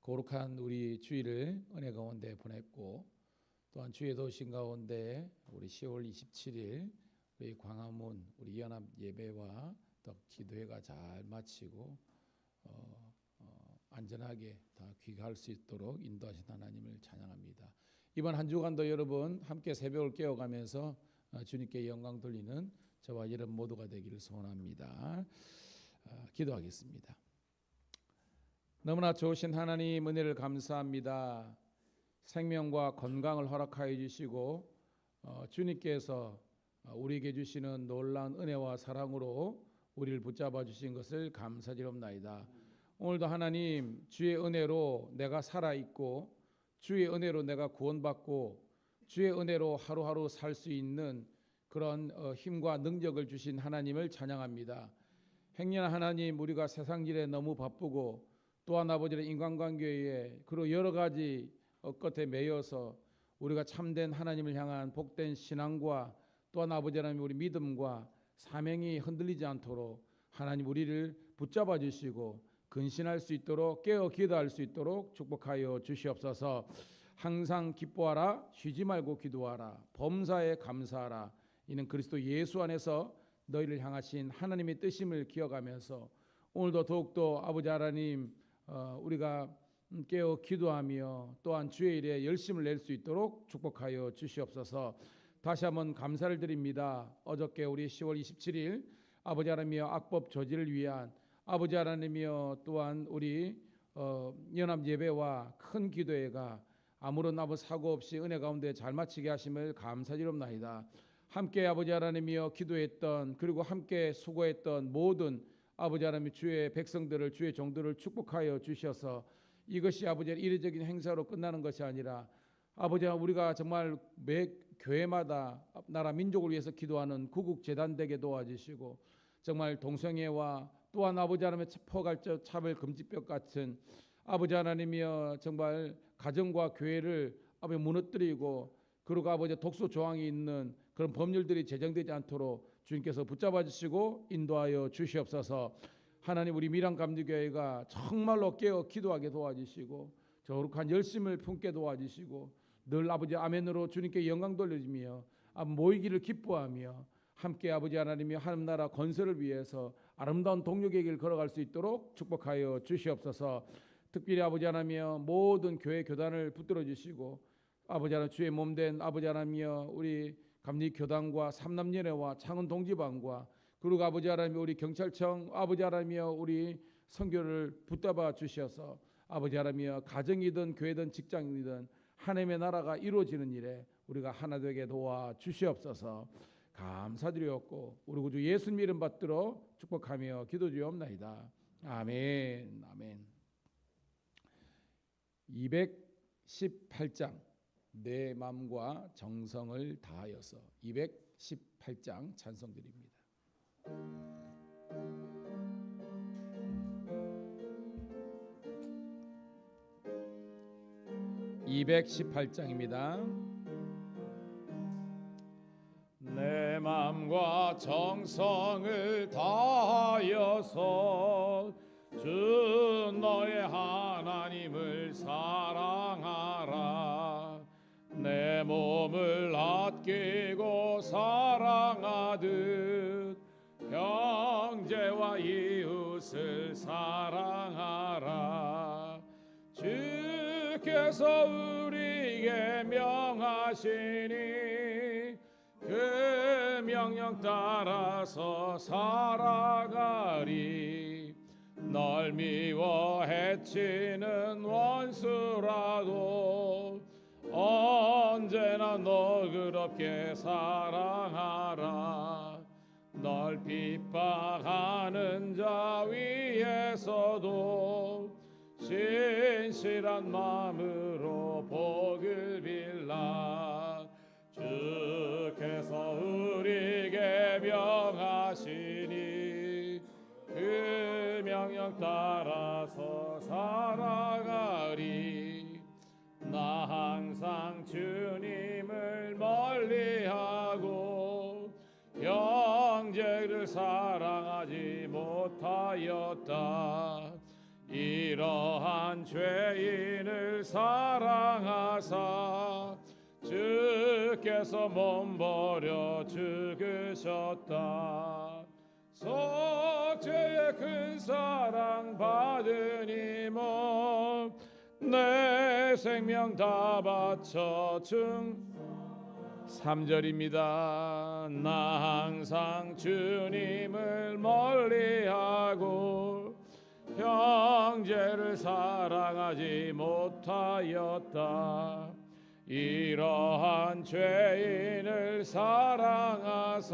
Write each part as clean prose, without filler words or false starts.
거룩한 우리 주일을 은혜 가운데 보냈고, 또한 주의 도신 가운데 우리 10월 27일 우리 광화문 우리 연합 예배와 또 기도회가 잘 마치고 안전하게 다 귀가할 수 있도록 인도하신 하나님을 찬양합니다. 이번 한 주간도 여러분 함께 새벽을 깨어가면서 주님께 영광 돌리는 저와 여러분 모두가 되기를 소원합니다. 기도하겠습니다. 너무나 좋으신 하나님 은혜를 감사합니다. 생명과 건강을 허락하여 주시고 주님께서 우리에게 주시는 놀라운 은혜와 사랑으로 우리를 붙잡아 주신 것을 감사드립니다. 오늘도 하나님 주의 은혜로 내가 살아있고 주의 은혜로 내가 구원받고 주의 은혜로 하루하루 살 수 있는 그런 힘과 능력을 주신 하나님을 찬양합니다. 행여나 하나님 우리가 세상 일에 너무 바쁘고 또한 아버지의 인간관계에 그리고 여러 가지 끝에 매여서 우리가 참된 하나님을 향한 복된 신앙과 또한 아버지 하나님 우리 믿음과 사명이 흔들리지 않도록 하나님 우리를 붙잡아 주시고 근신할 수 있도록 깨어 기도할 수 있도록 축복하여 주시옵소서. 항상 기뻐하라, 쉬지 말고 기도하라, 범사에 감사하라. 이는 그리스도 예수 안에서 너희를 향하신 하나님의 뜻임을 기억하면서 오늘도 더욱더 아버지 하나님 우리가 깨어 기도하며 또한 주의 일에 열심을 낼 수 있도록 축복하여 주시옵소서. 다시 한번 감사를 드립니다. 어저께 우리 10월 27일 아버지 하나님이여 악법 저지를 위한 아버지 하나님이여 또한 우리 연합 예배와 큰 기도회가 아무런 사고 없이 은혜 가운데 잘 마치게 하심을 감사드립니다. 함께 아버지 하나님이여 기도했던 그리고 함께 수고했던 모든 아버지 하나님 주의 백성들을 주의 종들을 축복하여 주셔서 이것이 아버지의 이례적인 행사로 끝나는 것이 아니라 아버지 우리가 정말 매 교회마다 나라 민족을 위해서 기도하는 구국 재단 되게 도와주시고 정말 동성애와 또한 아버지 하나님의 포괄적 차별 금지법 같은 아버지 하나님이여 정말 가정과 교회를 아버지 무너뜨리고 그리고 아버지 독소 조항이 있는 그런 법률들이 제정되지 않도록 주님께서 붙잡아 주시고 인도하여 주시옵소서. 하나님 우리 미랑감리교회가 정말로 깨어 기도하게 도와주시고 거룩한 열심을 품게 도와주시고 늘 아버지 아멘으로 주님께 영광 돌려주며 모이기를 기뻐하며 함께 아버지 하나님이 하나님 나라 건설을 위해서 아름다운 동력의 길 걸어갈 수 있도록 축복하여 주시옵소서. 특별히 아버지 하나님이여 모든 교회 교단을 붙들어 주시고 아버지 하나님 주의 몸된 아버지 하나님이여 우리 감리교단과 삼남연회와 창원 동지방과 그리고 아버지 하나님 우리 경찰청 아버지 하나님이여 우리 선교를 붙잡아 주셔서 아버지 하나님이여 가정이든 교회든 직장이든 하나님의 나라가 이루어지는 일에 우리가 하나 되게 도와 주시옵소서. 감사드리옵고 우리 구주 예수님 이름 받들어 축복하며 기도드리옵나이다. 아멘. 아멘. 218장 내 마음과 정성을 다하여서 218장 찬송드립니다. 218장입니다. 내 마음과 정성을 다하여서 주 너의 하나님을 사랑하라. 내 몸을 아끼고 사랑하듯 형제와 이웃을 사랑하라. 주께서 우리에게 명하시니 그 명령 따라서 살아가리. 널 미워 해치는 원수라도 언제나 너그럽게 사랑하라. 널 핍박하는 자 위에서도 신실한 마음으로 복을 빌라. 주께서 우리에게 명하시니 그 명령 따라서 살아가리. 나 항상 주님을 멀리하고 형제를 사랑하지 못하였다. 이런 이러한 죄인을 사랑하사 주께서 몸버려 죽으셨다. 속죄의 큰 사랑 받으니 몸내 생명 다 바쳐 3절입니다. 나 항상 주님을 멀리하고 형제를 사랑하지 못하였다. 이러한 죄인을 사랑하사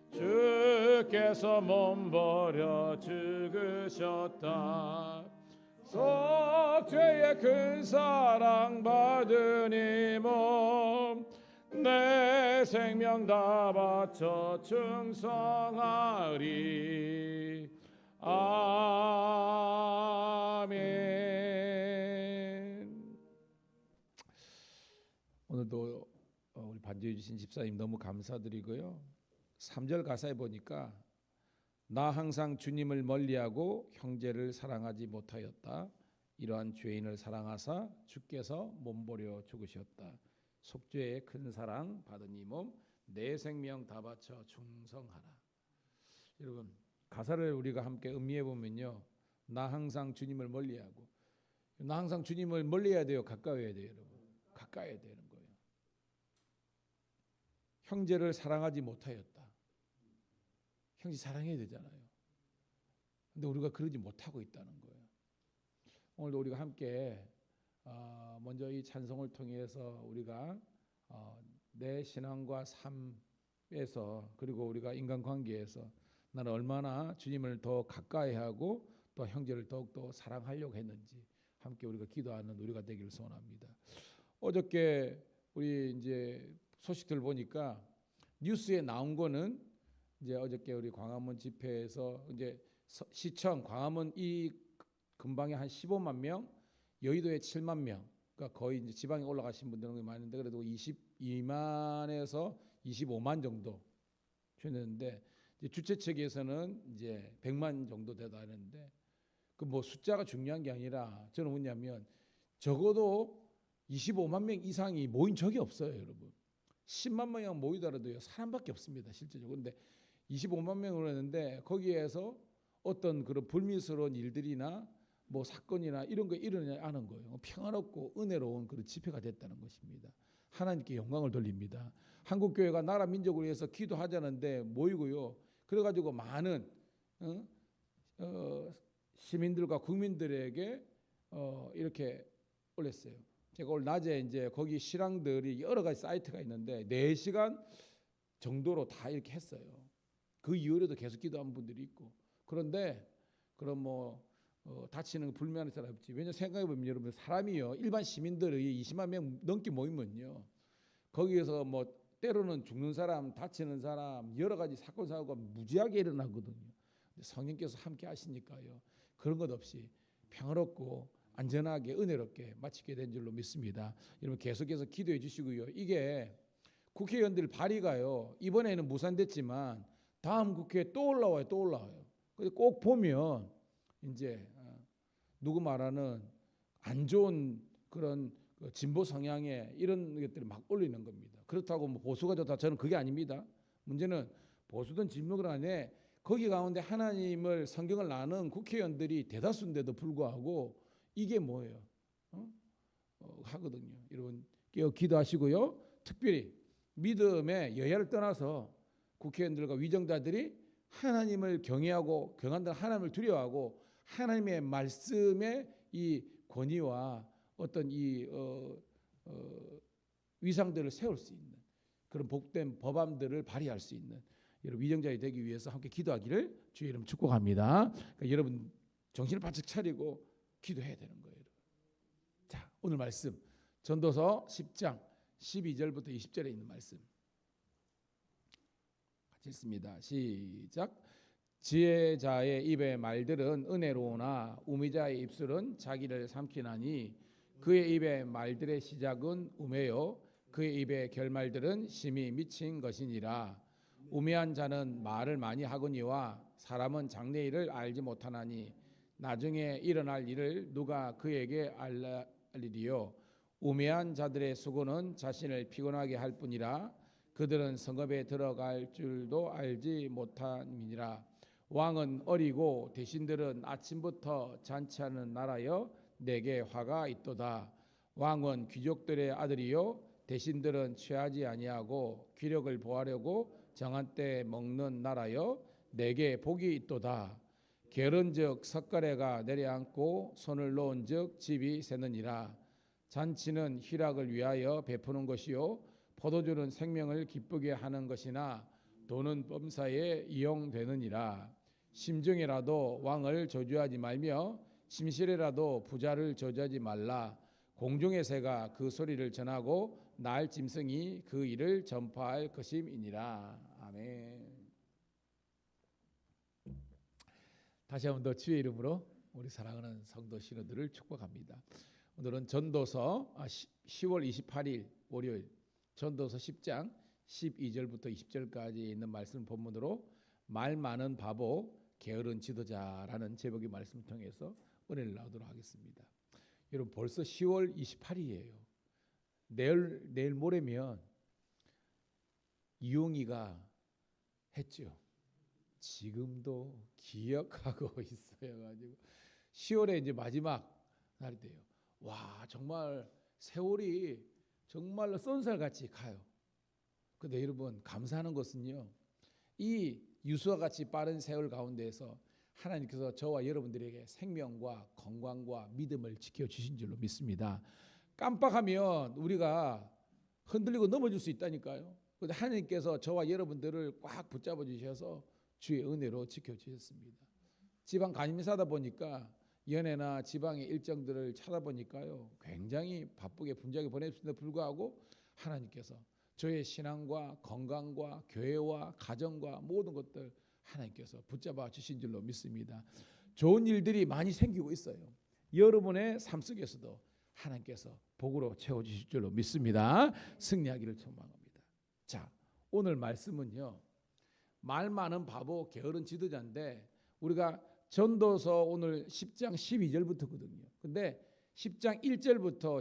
주께서 몸버려 죽으셨다. 속죄의 큰 사랑 받으니 몸내 생명 다 바쳐 충성하리. 아멘. 오늘도 우리 반주해 주신 집사님 너무 감사드리고요. 3절 가사에 보니까 나 항상 주님을 멀리하고 형제를 사랑하지 못하였다. 이러한 죄인을 사랑하사 주께서 몸버려 죽으셨다. 속죄의 큰 사랑 받으니 몸 내 생명 다 바쳐 충성하라. 여러분 가사를 우리가 함께 음미해 보면요, 나 항상 주님을 멀리하고, 나 항상 주님을 멀리해야 돼요, 가까워야 돼요, 여러분. 가까워야 되는 거예요. 형제를 사랑하지 못하였다. 형제 사랑해야 되잖아요. 근데 우리가 그러지 못하고 있다는 거예요. 오늘도 우리가 함께 먼저 이 찬송을 통해서 우리가 내 신앙과 삶에서, 그리고 우리가 인간관계에서 나는 얼마나 주님을 더 가까이 하고 또 형제를 더욱더 사랑하려고 했는지 함께 우리가 기도하는 우리가 되기를 소원합니다. 어저께 우리 이제 소식들 보니까 뉴스에 나온 거는 이제 어저께 우리 광화문 집회에서 이제 시청 광화문 이 근방에 한 15만 명, 여의도에 7만 명, 그러니까 거의 이제 지방에 올라가신 분들은 많은데 그래도 22만에서 25만 정도 되는데, 주최 측에서는 이제 100만 정도 되다 하는데, 그 뭐 숫자가 중요한 게 아니라 저는 뭐냐면 적어도 25만 명 이상이 모인 적이 없어요, 여러분. 10만 명이 모이더라도요 사람밖에 없습니다, 실제적으로. 근데 25만 명으로 했는데 거기에서 어떤 그런 불미스러운 일들이나 뭐 사건이나 이런 거 일어나지 않은 거예요. 평화롭고 은혜로운 그런 집회가 됐다는 것입니다. 하나님께 영광을 돌립니다. 한국 교회가 나라 민족을 위해서 기도하자는데 모이고요. 그래가지고 많은 시민들과 국민들에게 이렇게 올렸어요. 제가 오늘 낮에 이제 거기 실황들이 여러 가지 사이트가 있는데 4시간 정도로 다 이렇게 했어요. 그 이후에도 계속 기도한 분들이 있고. 그런데 그럼 뭐 다치는 불면한 사람 없지. 왜냐 생각해보면 여러분, 사람이요 일반 시민들이 20만 명 넘게 모이면요 거기에서 뭐 때로는 죽는 사람, 다치는 사람, 여러 가지 사건 사고가 무지하게 일어나거든요. 성령께서 함께 하시니까요 그런 것 없이 평화롭고 안전하게 은혜롭게 마치게 된 줄로 믿습니다. 여러분 계속해서 기도해 주시고요. 이게 국회의원들 발의가요 이번에는 무산됐지만 다음 국회에 또 올라와요, 또 올라와요. 그래서 꼭 보면 이제 누구 말하는 안 좋은 그런 진보 성향의 이런 것들이 막 올리는 겁니다. 그렇다고 뭐 보수가 좋다, 저는 그게 아닙니다. 문제는 보수든 진보든 간에 거기 가운데 하나님을 성경을 아는 국회의원들이 대다수인데도 불구하고 이게 뭐예요? 하거든요. 여러분 기도하시고요. 특별히 믿음의 여야를 떠나서 국회의원들과 위정자들이 하나님을 경외하고 경한다, 하나님을 두려워하고 하나님의 말씀의 이 권위와 어떤 이 위상들을 세울 수 있는 그런 복된 법안들을 발의할 수 있는 여러분 위정자이 되기 위해서 함께 기도하기를 주의 이름 축복합니다. 그러니까 여러분 정신을 바짝 차리고 기도해야 되는 거예요. 자, 오늘 말씀 전도서 10장 12절부터 20절에 있는 말씀 같이 읽습니다. 시작. 지혜자의 입의 말들은 은혜로우나 우미자의 입술은 자기를 삼키나니 그의 입의 말들의 시작은 우매요 그의 입의 결말들은 심히 미친 것이니라. 우매한 자는 말을 많이 하거니와 사람은 장래일을 알지 못하나니 나중에 일어날 일을 누가 그에게 알리리요. 우매한 자들의 수고는 자신을 피곤하게 할 뿐이라 그들은 성읍에 들어갈 줄도 알지 못함이니라. 왕은 어리고 대신들은 아침부터 잔치하는 나라여 내게 화가 있도다. 왕은 귀족들의 아들이요 대신들은 취하지 아니하고 기력을 보하려고 정한 때 먹는 나라여 내게 복이 있도다. 게으른즉 석가래가 내려앉고 손을 놓은즉 집이 새느니라. 잔치는 희락을 위하여 베푸는 것이요 포도주는 생명을 기쁘게 하는 것이나 돈은 범사에 이용되느니라. 심중에라도 왕을 저주하지 말며 심실에라도 부자를 저주하지 말라. 공중의 새가 그 소리를 전하고 날 짐승이 그 일을 전파할 것임이니라. 아멘. 다시 한번 더 주의 이름으로 우리 사랑하는 성도 신우들을 축복합니다. 오늘은 전도서 10월 28일 월요일 전도서 10장 12절부터 20절까지 있는 말씀 본문으로 말 많은 바보 게으른 지도자라는 제목의 말씀을 통해서 은혜를 나누도록 하겠습니다. 여러분 벌써 10월 28일이에요. 내일 모레면 이용이가 했죠. 지금도 기억하고 있어요. 가지고 10월에 이제 마지막 날이 돼요. 와 정말 세월이 정말로 쏜살같이 가요. 근데 여러분 감사하는 것은요. 이 유수와 같이 빠른 세월 가운데에서 하나님께서 저와 여러분들에게 생명과 건강과 믿음을 지켜주신 줄로 믿습니다. 깜빡하면 우리가 흔들리고 넘어질 수 있다니까요. 그런데 하나님께서 저와 여러분들을 꽉 붙잡아 주셔서 주의 은혜로 지켜주셨습니다. 지방 간임사다 보니까 연애나 지방의 일정들을 찾아보니까요. 굉장히 바쁘게 분주하게 보냈음에도 불구하고 하나님께서 저의 신앙과 건강과 교회와 가정과 모든 것들 하나님께서 붙잡아 주신 줄로 믿습니다. 좋은 일들이 많이 생기고 있어요. 여러분의 삶 속에서도 하나님께서 복으로 채워주실 줄로 믿습니다. 승리하기를 소망합니다. 자, 오늘 말씀은요. 말 많은 바보 게으른 지도자인데 우리가 전도서 오늘 10장 12절부터거든요. 근데 10장 1절부터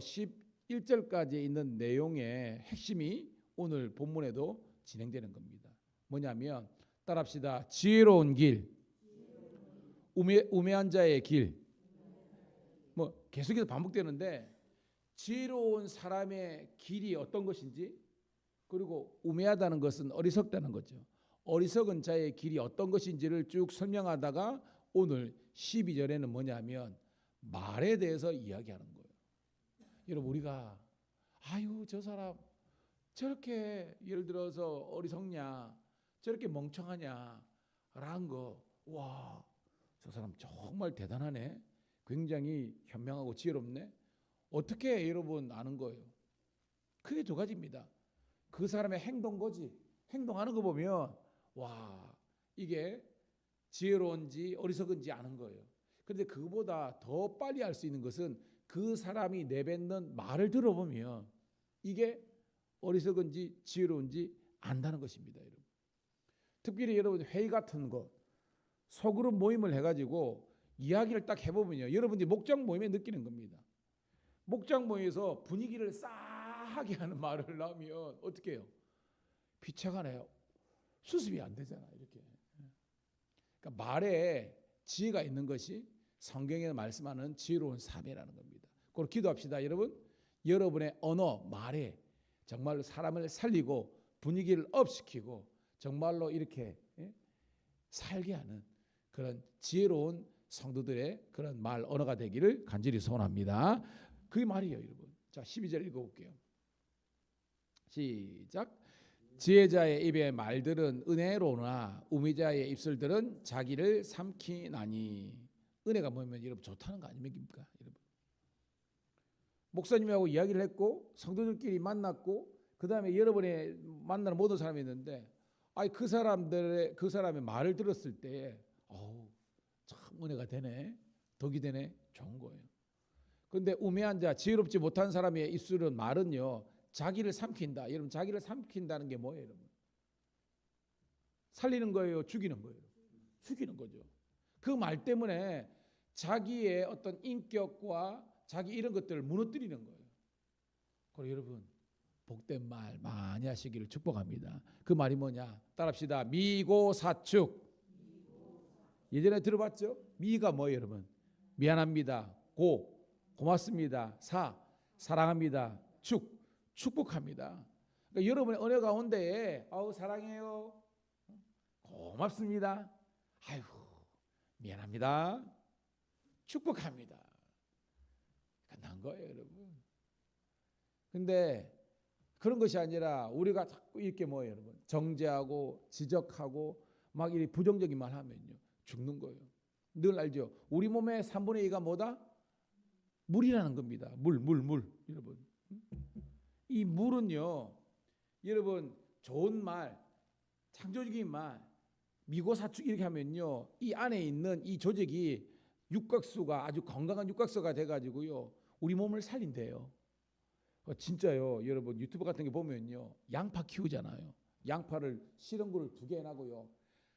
11절까지 있는 내용의 핵심이 오늘 본문에도 진행되는 겁니다. 뭐냐면 따라합시다. 지혜로운 길, 우매한 자의 길. 뭐 계속해서 반복되는데 지혜로운 사람의 길이 어떤 것인지 그리고 우매하다는 것은 어리석다는 거죠. 어리석은 자의 길이 어떤 것인지를 쭉 설명하다가 오늘 12절에는 뭐냐면 말에 대해서 이야기하는 거예요. 여러분 우리가 아유 저 사람 저렇게 예를 들어서 어리석냐 저렇게 멍청하냐 라는 거 와 저 사람 정말 대단하네 굉장히 현명하고 지혜롭네 어떻게 여러분 아는 거예요? 크게 두 가지입니다. 그 사람의 행동거지 행동하는 거 보면 와 이게 지혜로운지 어리석은지 아는 거예요. 그런데 그보다 더 빨리 알 수 있는 것은 그 사람이 내뱉는 말을 들어보면 이게 어리석은지 지혜로운지 안다는 것입니다. 여러분. 특별히 여러분 회의 같은 거 소그룹 모임을 해가지고 이야기를 딱 해보면요. 여러분들이 목장 모임에 느끼는 겁니다. 목장 모임에서 분위기를 싸하게 하는 말을 나오면 어떻게 해요? 피차가 나요. 수습이 안 되잖아. 이렇게. 그러니까 말에 지혜가 있는 것이 성경에 말씀하는 지혜로운 삶이라는 겁니다. 그걸 기도합시다. 여러분. 여러분의 언어, 말에 정말로 사람을 살리고 분위기를 업시키고 정말로 이렇게 살게 하는 그런 지혜로운 성도들의 그런 말 언어가 되기를 간절히 소원합니다. 그 말이에요, 여러분. 자, 12절 읽어볼게요. 시작. 지혜자의 입의 말들은 은혜로우나 우미자의 입술들은 자기를 삼키나니. 은혜가 뭐냐면 여러분 좋다는 거 아닙니까? 여러분. 목사님하고 이야기를 했고 성도들끼리 만났고 그 다음에 여러분이 만나는 모든 사람이 있는데 그 사람의 말을 들었을 때 참 은혜가 되네 덕이 되네 좋은 거예요. 그런데 우매한 자 지혜롭지 못한 사람의 입술은 말은요 자기를 삼킨다. 여러분 자기를 삼킨다는 게 뭐예요? 여러분 살리는 거예요? 죽이는 거예요? 죽이는 거죠. 그 말 때문에 자기의 어떤 인격과 자기 이런 것들을 무너뜨리는 거예요. 그리고 여러분 복된 말 많이 하시기를 축복합니다. 그 말이 뭐냐? 따라합시다. 미고사축. 예전에 들어봤죠? 미가 뭐예요, 여러분? 미안합니다. 고맙습니다. 사랑합니다. 축복합니다. 그러니까 여러분의 언어 가운데에 사랑해요. 고맙습니다. 아이고 미안합니다. 축복합니다. 끝난 거예요, 여러분. 근데 그런 것이 아니라 우리가 자꾸 이렇게 뭐예요, 여러분? 정죄하고 지적하고 막 이렇게 부정적인 말 하면요 죽는 거예요. 늘 알죠? 우리 몸의 3분의 2가 뭐다? 물이라는 겁니다. 물. 여러분. 이 물은요, 여러분 좋은 말, 창조적인 말, 미고사축 이렇게 하면요, 이 안에 있는 이 조직이 육각수가 아주 건강한 육각수가 돼가지고요, 우리 몸을 살린대요. 진짜요, 여러분 유튜브 같은 게 보면요, 양파 키우잖아요. 양파를 실험구를 2개 해놔고요,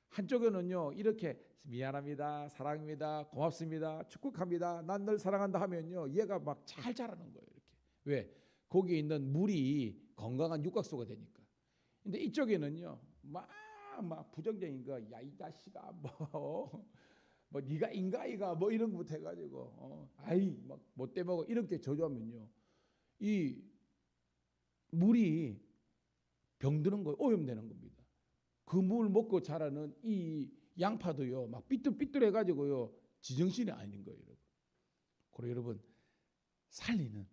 한쪽에는요 이렇게 미안합니다, 사랑합니다, 고맙습니다, 축복합니다, 난 널 사랑한다 하면요 얘가 막 잘 자라는 거예요. 이렇게. 왜? 거기에 있는 물이 건강한 육각수가 되니까. 근데 이쪽에는요 막 부정적인 거, 야 이 자식아 뭐 네가 인가이가 뭐 이런 거부터 해가지고 아이 막 못돼 먹어 이렇게 저주하면요 이 물이 병드는 거예요. 오염되는 겁니다. 그 물 먹고 자라는 이 양파도요 막 삐뚤삐뚤해 가지고요 지정신이 아닌 거예요, 여러분. 그리고 여러분 살리는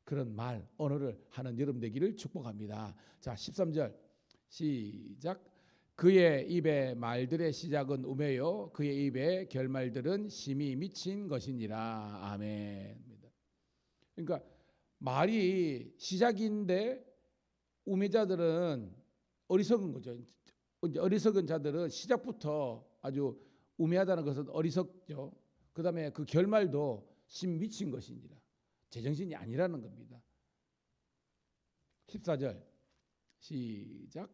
그런 말, 언어를 하는 여러분 되기를 축복합니다. 자, 13절 시작. 그의 입의 말들의 시작은 우매요, 그의 입의 결말들은 심히 미친 것이니라. 아멘. 그러니까 말이 시작인데 우매자들은 어리석은 거죠. 어리석은 자들은 시작부터 아주 우매하다는 것은 어리석죠. 그 다음에 그 결말도 심 미친 것이니라. 제정신이 아니라는 겁니다. 14절 시작.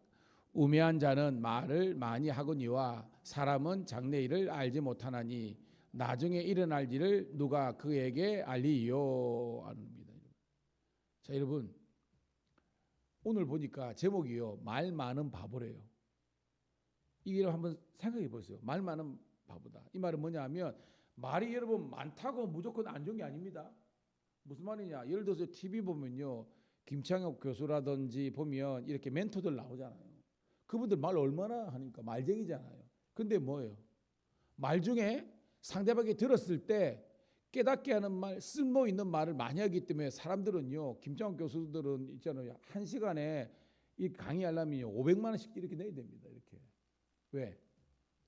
우매한 자는 말을 많이 하거니와 사람은 장래일을 알지 못하나니 나중에 일어날 일을 누가 그에게 알리요 합니다. 자, 여러분 오늘 보니까 제목이요, 말 많은 바보래요. 이게 한번 생각해 보세요. 말 많은 바보다. 이 말은 뭐냐 하면 말이 여러분 많다고 무조건 안 좋은 게 아닙니다. 무슨 말이냐? 예를 들어서 TV 보면요, 김창혁 교수라든지 보면 이렇게 멘토들 나오잖아요. 그분들 말 얼마나 하니까 말쟁이잖아요. 근데 뭐예요? 말 중에 상대방이 들었을 때 깨닫게 하는 말, 쓸모 있는 말을 많이 하기 때문에 사람들은요, 김창훈 교수들은 있잖아요, 1시간에 이 강의하려면 500만 원씩 이렇게 내야 됩니다. 이렇게. 왜?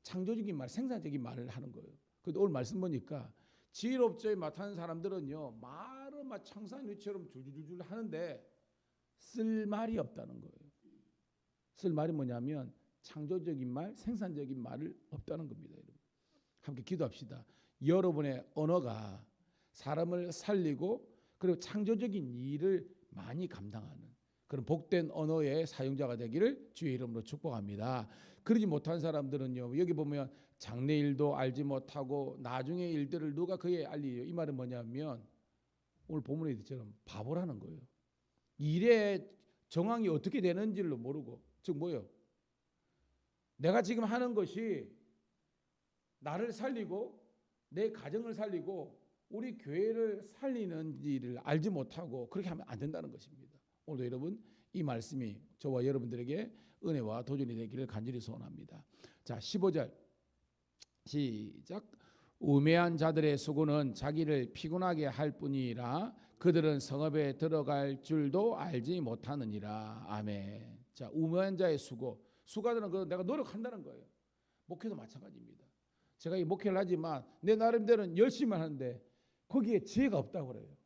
창조적인 말, 생산적인 말을 하는 거예요. 그런데 오늘 말씀 보니까 지혜롭게 맡은 사람들은요 말을 막 청산유리처럼 줄줄줄 하는데 쓸 말이 없다는 거예요. 쓸 말이 뭐냐면 창조적인 말, 생산적인 말을 없다는 겁니다. 여러분. 함께 기도합시다. 여러분의 언어가 사람을 살리고 그리고 창조적인 일을 많이 감당하는 그런 복된 언어의 사용자가 되기를 주의 이름으로 축복합니다. 그러지 못한 사람들은요, 여기 보면 장래일도 알지 못하고 나중의 일들을 누가 그에 알리요. 이 말은 뭐냐면 오늘 본문에 있처럼 바보라는 거예요. 일의 정황이 어떻게 되는지를 모르고, 즉 뭐예요? 내가 지금 하는 것이 나를 살리고 내 가정을 살리고 우리 교회를 살리는지를 알지 못하고 그렇게 하면 안 된다는 것입니다. 오늘도 여러분 이 말씀이 저와 여러분들에게 은혜와 도전이 되기를 간절히 소원합니다. 자, 15절 시작. 우매한 자들의 수고는 자기를 피곤하게 할 뿐이라 그들은 성읍에 들어갈 줄도 알지 못하느니라. 아멘. 자, 우매한 자의 수고, 수고하는 건 내가 노력한다는 거예요. 목회도 마찬가지입니다. 제가 이 목회를 하지만 내 나름대로는 열심히 하는데 거기에 지혜가 없다고 그래요.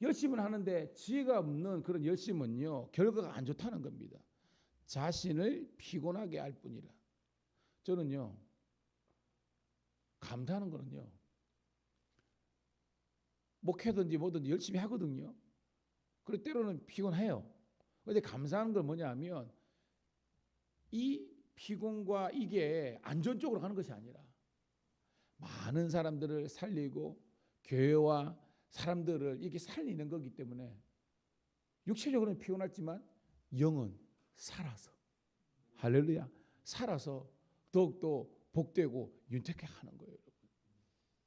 열심히 하는데 지혜가 없는 그런 열심은요 결과가 안 좋다는 겁니다. 자신을 피곤하게 할 뿐이라. 저는요 감사하는 거는요, 목회든지 뭐든지 열심히 하거든요. 그리고 때로는 피곤해요. 그런데 감사하는 건 뭐냐 하면 이 피곤과 이게 안 좋은 쪽으로 가는 것이 아니라 많은 사람들을 살리고 교회와 사람들을 이렇게 살리는 거기 때문에 육체적으로는 피곤하지만 영은 살아서, 할렐루야, 살아서 더욱더 복되고 윤택해 하는 거예요.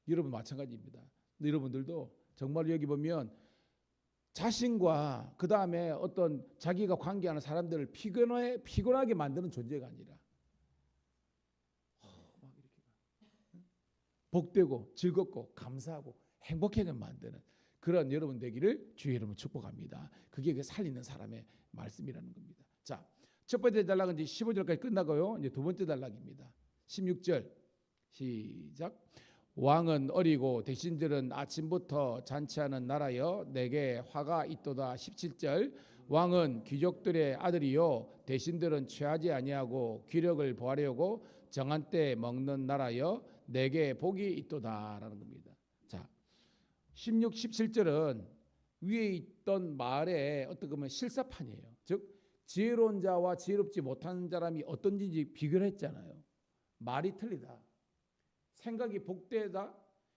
여러분 마찬가지입니다. 여러분들도 정말 여기 보면 자신과 그 다음에 어떤 자기가 관계하는 사람들을 피곤하게 만드는 존재가 아니라 막 이렇게 복되고 즐겁고 감사하고 행복하게 만드는 그런 여러분 되기를 주의 이름으로 축복합니다. 그게 그 살리는 사람의 말씀이라는 겁니다. 자, 첫 번째 단락은 이제 15절까지 끝나고요. 이제 두 번째 단락입니다. 16절 시작. 왕은 어리고 대신들은 아침부터 잔치하는 나라여 내게 화가 있도다. 17절 왕은 귀족들의 아들이요 대신들은 취하지 아니하고 기력을 보하려고 정한 때 먹는 나라여 내게 복이 있도다라는 겁니다. 자, 16, 17절은 위에 있던 말의 어떻게 보면 실사판이에요. 즉 지혜로운 자와 지혜롭지 못한 사람이 어떤지 비교를 했잖아요. 말이 틀리다. 생각이 복되다.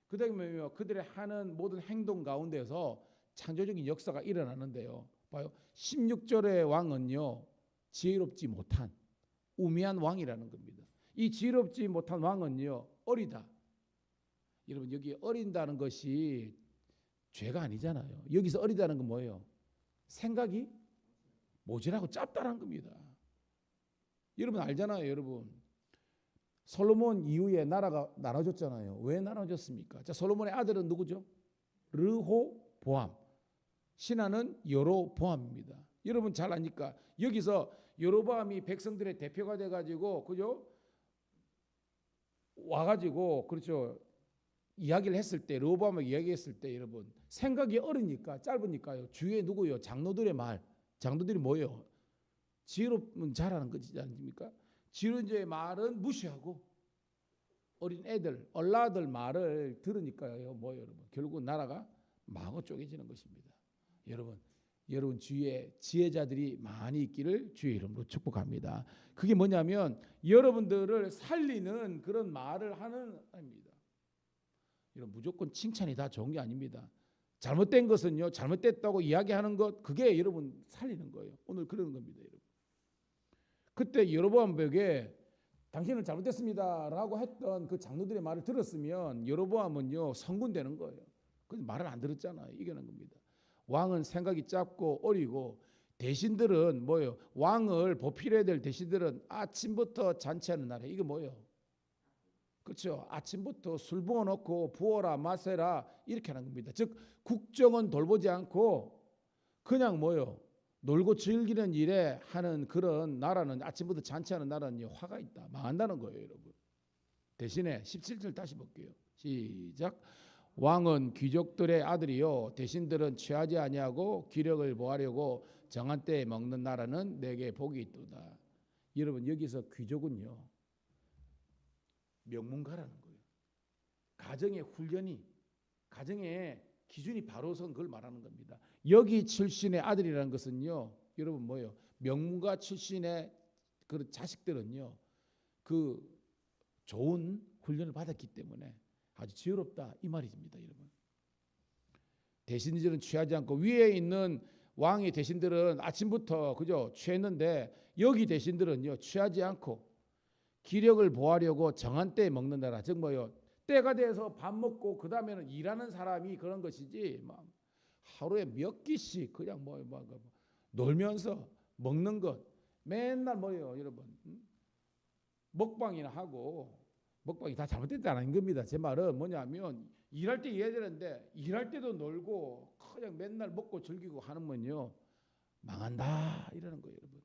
그 다음에 그들의 하는 모든 행동 가운데서 창조적인 역사가 일어나는데요. 봐요. 16절의 왕은요. 지혜롭지 못한 우매한 왕이라는 겁니다. 이 지혜롭지 못한 왕은요. 어리다. 여러분 여기 어린다는 것이 죄가 아니잖아요. 여기서 어리다는 건 뭐예요? 생각이 모질하고 짧다는 겁니다. 여러분 알잖아요. 여러분 솔로몬 이후에 나라가 나눠졌잖아요. 왜 나눠졌습니까? 자, 솔로몬의 아들은 누구죠? 르호보암. 신하는 여로보암입니다. 여러분 잘 아니까 여기서 여로보암이 백성들의 대표가 돼가지고 그죠? 와가지고 그렇죠. 이야기를 했을 때 르호보암을 이야기했을 때 여러분 생각이 어리니까 짧으니까요. 주위에 누구요? 장로들의 말. 장로들이 뭐예요? 지혜롭면 잘하는 거지 않습니까? 지혜로운 자의 말은 무시하고 어린 애들, 얼라들 말을 들으니까요. 뭐예요, 여러분? 결국 나라가 마구 쪼개지는 것입니다. 여러분 주위에 지혜자들이 많이 있기를 주의 이름으로 축복합니다. 그게 뭐냐면 여러분들을 살리는 그런 말을 하는 겁니다. 여러분 무조건 칭찬이 다 좋은 게 아닙니다. 잘못된 것은요, 잘못됐다고 이야기하는 것, 그게 여러분 살리는 거예요. 오늘 그러는 겁니다, 여러분. 그때 여로보암에게 당신은 잘못됐습니다라고 했던 그 장로들의 말을 들었으면 여로보암은요 성군되는 거예요. 근데 말을 안 들었잖아요. 이겨낸 겁니다. 왕은 생각이 짧고 어리고 대신들은 뭐예요? 왕을 보필해야 될 대신들은 아침부터 잔치하는 날에 이게 뭐예요? 그렇죠. 아침부터 술 부어놓고 부어라 마세라 이렇게 하는 겁니다. 즉 국정은 돌보지 않고 그냥 뭐예요? 놀고 즐기는 일에 하는 그런 나라는 아침부터 잔치하는 나라는 화가 있다. 망한다는 거예요, 여러분. 대신에 17절 다시 볼게요. 시작. 왕은 귀족들의 아들이요 대신들은 취하지 아니하고 기력을 보하려고 정한 때에 먹는 나라는 내게 복이 있도다. 여러분 여기서 귀족은요 명문가라는 거예요. 가정의 훈련이 가정의 기준이 바로 선 그걸 말하는 겁니다. 여기 출신의 아들이라는 것은요 여러분 뭐예요? 명문가 출신의 그 자식들은요 그 좋은 훈련을 받았기 때문에 아주 지혜롭다 이 말입니다, 여러분. 대신들은 취하지 않고 위에 있는 왕의 대신들은 아침부터 그죠 취했는데 여기 대신들은요 취하지 않고 기력을 보하려고 정한 때에 먹는다라. 즉 뭐요? 때가 돼서 밥 먹고 그 다음에는 일하는 사람이 그런 것이지 막 하루에 몇 끼씩 그냥 뭐 놀면서 먹는 것 맨날 뭐예요, 여러분? 먹방이나 하고 먹방이 다 잘못됐다는 겁니다. 제 말은 뭐냐면 일할 때 일해야 되는데 일할 때도 놀고 그냥 맨날 먹고 즐기고 하는 건요 망한다 이러는 거예요, 여러분.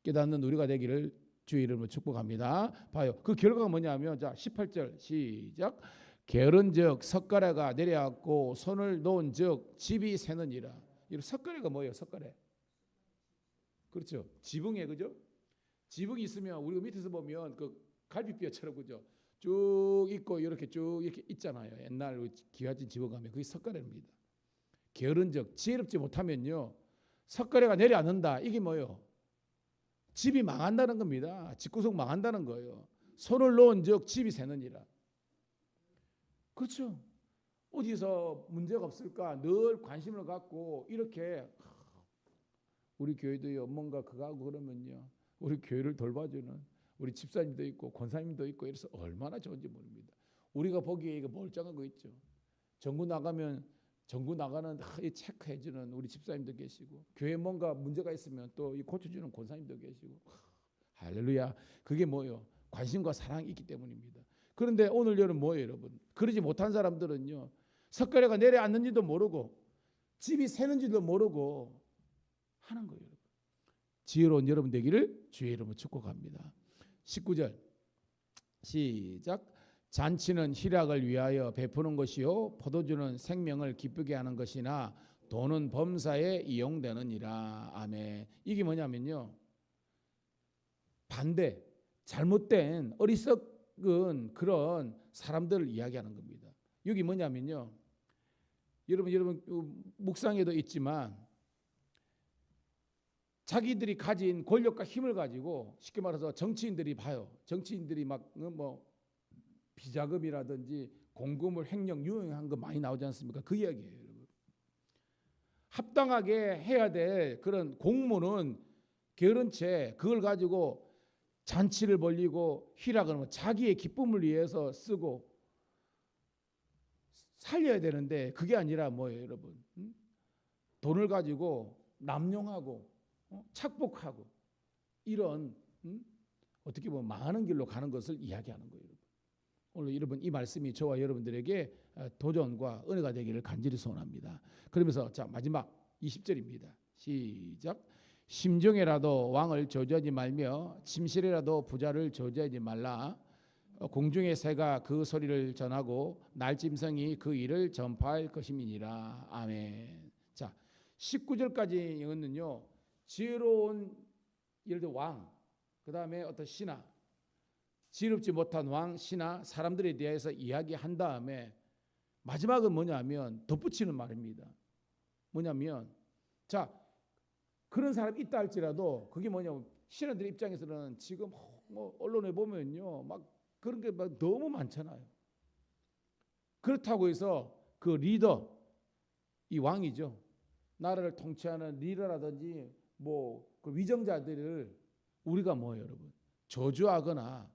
깨닫는 우리가 되기를 주의 이름으로 축복합니다. 봐요. 그 결과가 뭐냐면 자 18절 시작. 게으른즉 석가래가 내려왔고 손을 놓은즉 집이 새느니라. 이 석가래가 뭐예요? 석가래. 그렇죠. 지붕에 그죠? 지붕이 있으면 우리가 밑에서 보면 그 갈비뼈처럼 그죠? 쭉 있고 이렇게 쭉 이렇게 있잖아요. 옛날 기와진 지붕 가면 그게 석가래입니다. 게으른즉 지혜롭지 못하면요 석가래가 내려앉는다. 이게 뭐예요? 집이 망한다는 겁니다. 집구석 망한다는 거예요. 손을 놓은즉 집이 새느니라. 그렇죠. 어디서 문제가 없을까 늘 관심을 갖고 이렇게 우리 교회도요 뭔가 그거 하고 그러면요 우리 교회를 돌봐주는 우리 집사님도 있고 권사님도 있고 이래서 얼마나 좋은지 모릅니다. 우리가 보기에 이거 멀쩡한 거 있죠. 전구 나가면 전구 나가는 이 체크해주는 우리 집사님도 계시고 교회 뭔가 문제가 있으면 또 이 고쳐주는 권사님도 계시고 할렐루야. 그게 뭐예요? 관심과 사랑이 있기 때문입니다. 그런데 오늘 여러분 뭐예요 여러분? 그러지 못한 사람들은요 석가래가 내려앉는지도 모르고 집이 새는지도 모르고 하는 거예요. 여러분. 지혜로운 여러분 되기를 주의 이름으로 축복합니다. 19절 시작. 잔치는 희락을 위하여 베푸는 것이요 포도주는 생명을 기쁘게 하는 것이나 돈은 범사에 이용되느니라. 아멘. 이게 뭐냐면요 반대 잘못된 어리석은 그런 사람들을 이야기하는 겁니다. 여기 뭐냐면요 여러분 묵상에도 있지만 자기들이 가진 권력과 힘을 가지고 쉽게 말해서 정치인들이 봐요. 정치인들이 막 뭐 비자금이라든지 공금을 횡령 유용한 거 많이 나오지 않습니까? 그 이야기예요. 여러분. 합당하게 해야 될 그런 공무는 게으른 채 그걸 가지고 잔치를 벌리고 희락을 뭐 자기의 기쁨을 위해서 쓰고 살려야 되는데 그게 아니라 뭐예요 여러분? 돈을 가지고 남용하고 착복하고 이런 어떻게 보면 망하는 길로 가는 것을 이야기하는 거예요. 여러분. 오늘 여러분 이 말씀이 저와 여러분들에게 도전과 은혜가 되기를 간절히 소원합니다. 그러면서 자 마지막 20절입니다. 시작. 심중에라도 왕을 저주하지 말며 침실에라도 부자를 저주하지 말라. 공중의 새가 그 소리를 전하고 날짐승이 그 일을 전파할 것임이니라. 아멘. 자 19절까지 이거는요 지혜로운 예를 들어 왕, 그 다음에 어떤 신하, 지혜롭지 못한 왕, 신하, 사람들에 대해서 이야기한 다음에 마지막은 뭐냐면 덧붙이는 말입니다. 뭐냐면 자 그런 사람이 있다 할지라도 그게 뭐냐면 신하들 입장에서는 지금 뭐 언론에 보면요 막 그런 게 막 너무 많잖아요. 그렇다고 해서 그 리더, 이 왕이죠. 나라를 통치하는 리더라든지 뭐 그 위정자들을 우리가 뭐예요, 여러분? 저주하거나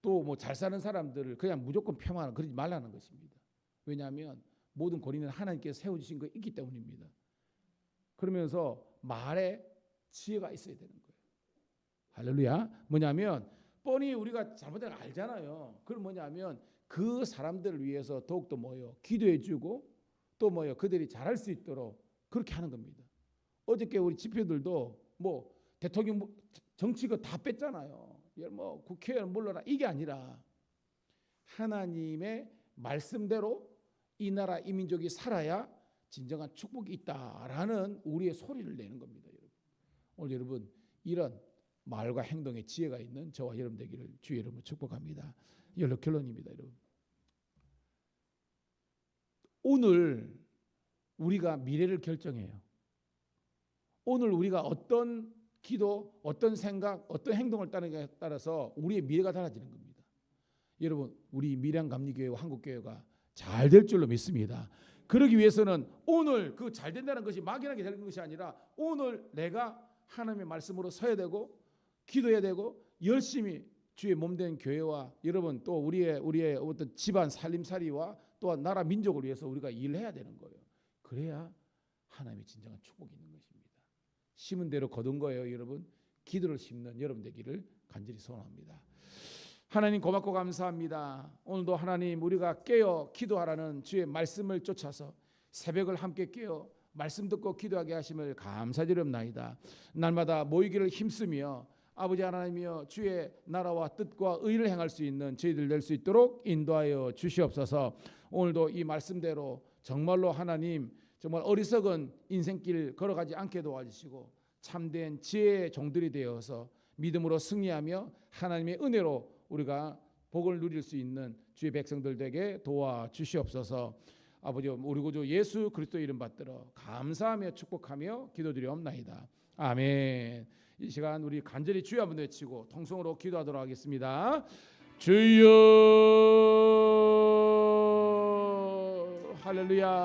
또 뭐 잘 사는 사람들을 그냥 무조건 폄하하는 그러지 말라는 것입니다. 왜냐하면 모든 권위는 하나님께서 세워주신 거 있기 때문입니다. 그러면서 말에 지혜가 있어야 되는 거예요. 할렐루야. 뭐냐면 뻔히 우리가 잘못된 걸 알잖아요. 그럼 뭐냐면 그 사람들을 위해서 더욱더 뭐예요? 기도해주고 또 뭐예요? 그들이 잘할 수 있도록 그렇게 하는 겁니다. 어저께 우리 집회들도 뭐 대통령 정치가 다 뺐잖아요. 뭐 국회의원 물러나 이게 아니라 하나님의 말씀대로 이 나라 이 민족이 살아야 진정한 축복이 있다라는 우리의 소리를 내는 겁니다. 여러분. 오늘 여러분 이런 말과 행동에 지혜가 있는 저와 여러분 되기를 주의 이름으로 축복합니다. 이걸로 결론입니다. 여러분. 오늘 우리가 미래를 결정해요. 오늘 우리가 어떤 기도, 어떤 생각, 어떤 행동을 따르느냐에 따라서 우리의 미래가 달라지는 겁니다. 여러분 우리 밀양감리교회와 한국교회가 잘 될 줄로 믿습니다. 그러기 위해서는 오늘 그 잘 된다는 것이 막연하게 되는 것이 아니라 오늘 내가 하나님의 말씀으로 서야 되고 기도해야 되고 열심히 주의 몸된 교회와 여러분 또 우리의 어떤 집안 살림살이와 또한 나라 민족을 위해서 우리가 일해야 되는 거예요. 그래야 하나님의 진정한 축복이 있는 것입니다. 심은 대로 거둔 거예요, 여러분. 기도를 심는 여러분 되기를 간절히 소원합니다. 하나님 고맙고 감사합니다. 오늘도 하나님 우리가 깨어 기도하라는 주의 말씀을 쫓아서 새벽을 함께 깨어 말씀 듣고 기도하게 하심을 감사드립나이다. 날마다 모이기를 힘쓰며 아버지 하나님이여 주의 나라와 뜻과 의를 행할 수 있는 저희들 될 수 있도록 인도하여 주시옵소서. 오늘도 이 말씀대로 정말로 하나님 정말 어리석은 인생길 걸어가지 않게 도와주시고 참된 지혜의 종들이 되어서 믿음으로 승리하며 하나님의 은혜로 우리가 복을 누릴 수 있는 주의 백성들 되게 도와주시옵소서. 아버지 우리 구주 예수 그리스도 이름 받들어 감사하며 축복하며 기도드리옵나이다. 아멘. 이 시간 우리 간절히 주여 한번 외치고 통성으로 기도하도록 하겠습니다. 주여 할렐루야.